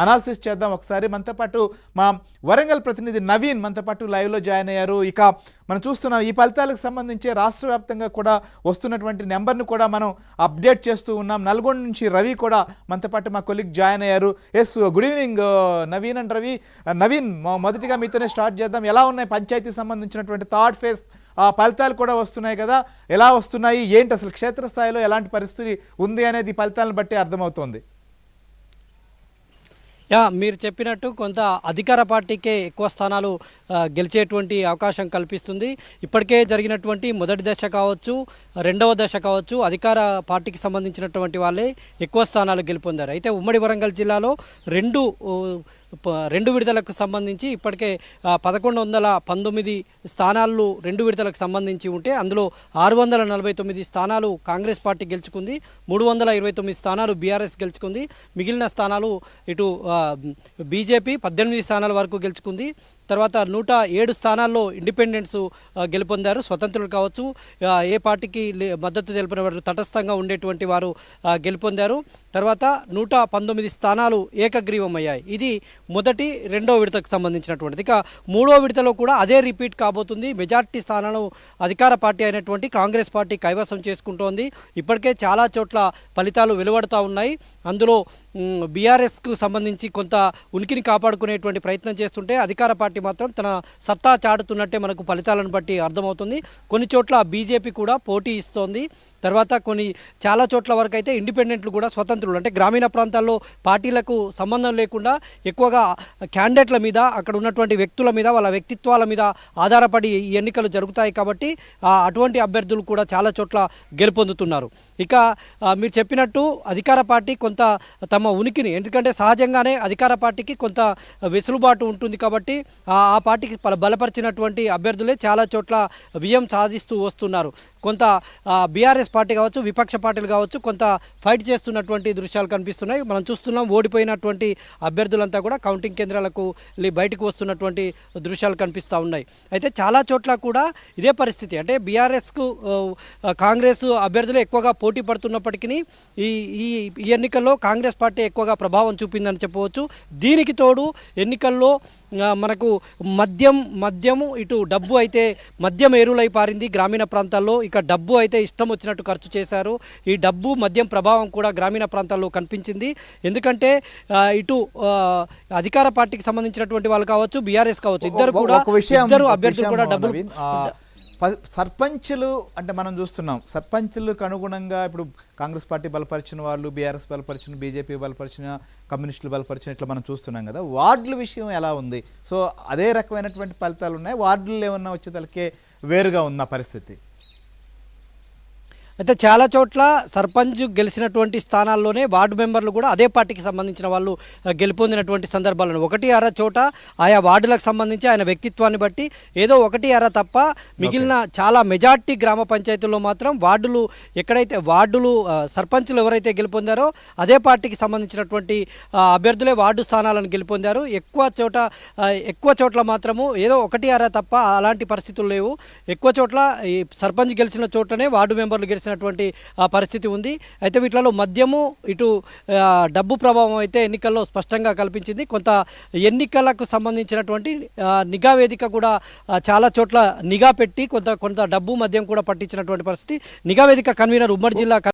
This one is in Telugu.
అనాలిసిస్ చేద్దాం ఒకసారి. మనతో పాటు మా వరంగల్ ప్రతినిధి నవీన్ మనతో పాటు లైవ్లో జాయిన్ అయ్యారు. ఇక మనం చూస్తున్నాం ఈ ఫలితాలకు సంబంధించి రాష్ట్ర వ్యాప్తంగా కూడా వస్తున్నటువంటి నెంబర్ను కూడా మనం అప్డేట్ చేస్తూ ఉన్నాం. నల్గొండ నుంచి రవి కూడా మనతో పాటు మా కొలీగ్ జాయిన్ అయ్యారు. Yes, good evening Naveen and Ravi. Naveen, మొదటిగా మీతోనే స్టార్ట్ చేద్దాం. ఎలా ఉన్నాయి పంచాయతీ సంబంధించినటువంటి థర్డ్ ఫేజ్ ఫలితాలు కూడా వస్తున్నాయి కదా, ఎలా వస్తున్నాయి, ఏంటి అసలు క్షేత్రస్థాయిలో ఎలాంటి పరిస్థితి ఉంది అనేది ఫలితాలను బట్టి అర్థమవుతోంది? మీరు చెప్పినట్టు కొంత అధికార పార్టీకే ఎక్కువ స్థానాలు గెలిచేటువంటి అవకాశం కల్పిస్తుంది. ఇప్పటికే జరిగినటువంటి మొదటి దశ కావచ్చు, రెండవ దశ కావచ్చు, అధికార పార్టీకి సంబంధించినటువంటి వాళ్ళే ఎక్కువ స్థానాలు గెలుపొందారు. అయితే ఉమ్మడి వరంగల్ జిల్లాలో రెండు విడతలకు సంబంధించి ఇప్పటికే 1119 స్థానాలు రెండు విడతలకు సంబంధించి ఉంటే అందులో 649 స్థానాలు కాంగ్రెస్ పార్టీ గెలుచుకుంది, 329 స్థానాలు బీఆర్ఎస్ గెలుచుకుంది, మిగిలిన స్థానాలు ఇటు బీజేపీ 18 స్థానాల వరకు గెలుచుకుంది. తర్వాత 107 స్థానాల్లో ఇండిపెండెంట్స్ గెలుపొందారు. స్వతంత్రులు కావచ్చు, ఏ పార్టీకి మద్దతు తెలిపిన వారు తటస్థంగా ఉండేటువంటి వారు గెలుపొందారు. తర్వాత 119 స్థానాలు ఏకగ్రీవం అయ్యాయి. ఇది మొదటి రెండవ విడతకు సంబంధించినటువంటిది. ఇక మూడో విడతలో కూడా అదే రిపీట్ కాబోతుంది. మెజార్టీ స్థానాలు అధికార పార్టీ అయినటువంటి కాంగ్రెస్ పార్టీ కైవసం చేసుకుంటోంది. ఇప్పటికే చాలా చోట్ల ఫలితాలు వెలువడుతూ ఉన్నాయి. అందులో బీఆర్ఎస్కు సంబంధించి కొంత ఉనికిని కాపాడుకునేటువంటి ప్రయత్నం చేస్తుంటే అధికార పార్టీ మాత్రం తన సత్తా చాటుతున్నట్టే మనకు ఫలితాలను బట్టి అర్థమవుతుంది. కొన్ని చోట్ల బీజేపీ కూడా పోటీ ఇస్తోంది. తర్వాత చాలా చోట్ల వరకు అయితే ఇండిపెండెంట్లు కూడా స్వతంత్రులు, అంటే గ్రామీణ ప్రాంతాల్లో పార్టీలకు సంబంధం లేకుండా ఎక్కువగా క్యాండిడేట్ల మీద, అక్కడ ఉన్నటువంటి వ్యక్తుల మీద, వాళ్ళ వ్యక్తిత్వాల మీద ఆధారపడి ఈ ఎన్నికలు జరుగుతాయి. కాబట్టి అటువంటి అభ్యర్థులు కూడా చాలా చోట్ల గెలుపొందుతున్నారు. ఇక మీరు చెప్పినట్టు అధికార పార్టీ కొంత తమ ఉనికిని, ఎందుకంటే సహజంగానే అధికార పార్టీకి కొంత వెసులుబాటు ఉంటుంది కాబట్టి ఆ పార్టీకి బలపరిచినటువంటి అభ్యర్థులే చాలా చోట్ల విజయం సాధిస్తూ వస్తున్నారు. కొంత బీఆర్ఎస్ పార్టీ కావచ్చు, విపక్ష పార్టీలు కావచ్చు, కొంత ఫైట్ చేస్తున్నటువంటి దృశ్యాలు కనిపిస్తున్నాయి. మనం చూస్తున్నాం ఓడిపోయినటువంటి అభ్యర్థులంతా కూడా కౌంటింగ్ కేంద్రాలకు బయటకు వస్తున్నటువంటి దృశ్యాలు కనిపిస్తూ ఉన్నాయి. అయితే చాలా చోట్ల కూడా ఇదే పరిస్థితి, అంటే బీఆర్ఎస్కు కాంగ్రెస్ అభ్యర్థులు ఎక్కువగా పోటీ పడుతున్నప్పటికీ ఈ ఎన్నికల్లో కాంగ్రెస్ పార్టీ ఎక్కువగా ప్రభావం చూపిందని చెప్పవచ్చు. దీనికి తోడు ఎన్నికల్లో మనకు మద్యము ఇటు డబ్బు అయితే మద్యం ఏరులై పారింది గ్రామీణ ప్రాంతాల్లో. ఇక డబ్బు అయితే ఇష్టం వచ్చినట్టు ఖర్చు చేశారు. ఈ డబ్బు మద్యం ప్రభావం కూడా గ్రామీణ ప్రాంతాల్లో కనిపించింది. ఎందుకంటే ఇటు అధికార పార్టీకి సంబంధించినటువంటి వాళ్ళు కావచ్చు, బీఆర్ఎస్ కావచ్చు, ఇద్దరు అభ్యర్థులు కూడా డబ్బులు సర్పంచులు, అంటే మనం చూస్తున్నాం సర్పంచులకు అనుగుణంగా ఇప్పుడు కాంగ్రెస్ పార్టీ బలపరిచిన వాళ్ళు, బీఆర్ఎస్ బలపరిచిన, బీజేపీ బలపరిచిన, కమ్యూనిస్టులు బలపరిచిన, ఇట్లా మనం చూస్తున్నాం కదా. వార్డుల విషయం ఎలా ఉంది? సో అదే రకమైనటువంటి ఫలితాలు ఉన్నాయి, వార్డులు ఏమన్నా వచ్చేతలకే వేరుగా ఉన్న పరిస్థితి? అయితే చాలా చోట్ల సర్పంచ్ గెలిచినటువంటి స్థానాల్లోనే వార్డు మెంబర్లు కూడా అదే పార్టీకి సంబంధించిన వాళ్ళు గెలుపొందినటువంటి సందర్భాలను 1-6 చోట ఆయా వార్డులకు సంబంధించి ఆయన వ్యక్తిత్వాన్ని బట్టి ఏదో 1-6 తప్ప మిగిలిన చాలా మెజార్టీ గ్రామ పంచాయతీల్లో మాత్రం ఎక్కడైతే సర్పంచ్లు ఎవరైతే గెలుపొందారో అదే పార్టీకి సంబంధించినటువంటి అభ్యర్థులే వార్డు స్థానాలను గెలుపొందారు. ఎక్కువ చోట్ల మాత్రము ఏదో 1-6 తప్ప అలాంటి పరిస్థితులు లేవు. ఎక్కువ చోట్ల ఈ సర్పంచ్ గెలిచిన చోటనే వార్డు మెంబర్లు గెలిచినటువంటి పరిస్థితి ఉంది. అయితే వీటిలో మద్యము ఇటు డబ్బు ప్రభావం అయితే ఎన్నికల్లో స్పష్టంగా కల్పించింది. కొంత ఎన్నికలకు సంబంధించినటువంటి నిఘా వేదిక కూడా చాలా చోట్ల నిఘా పెట్టి కొంత డబ్బు మద్యం కూడా పట్టించినటువంటి పరిస్థితి. నిఘా వేదిక కన్వీనర్ ఉమ్మడి జిల్లా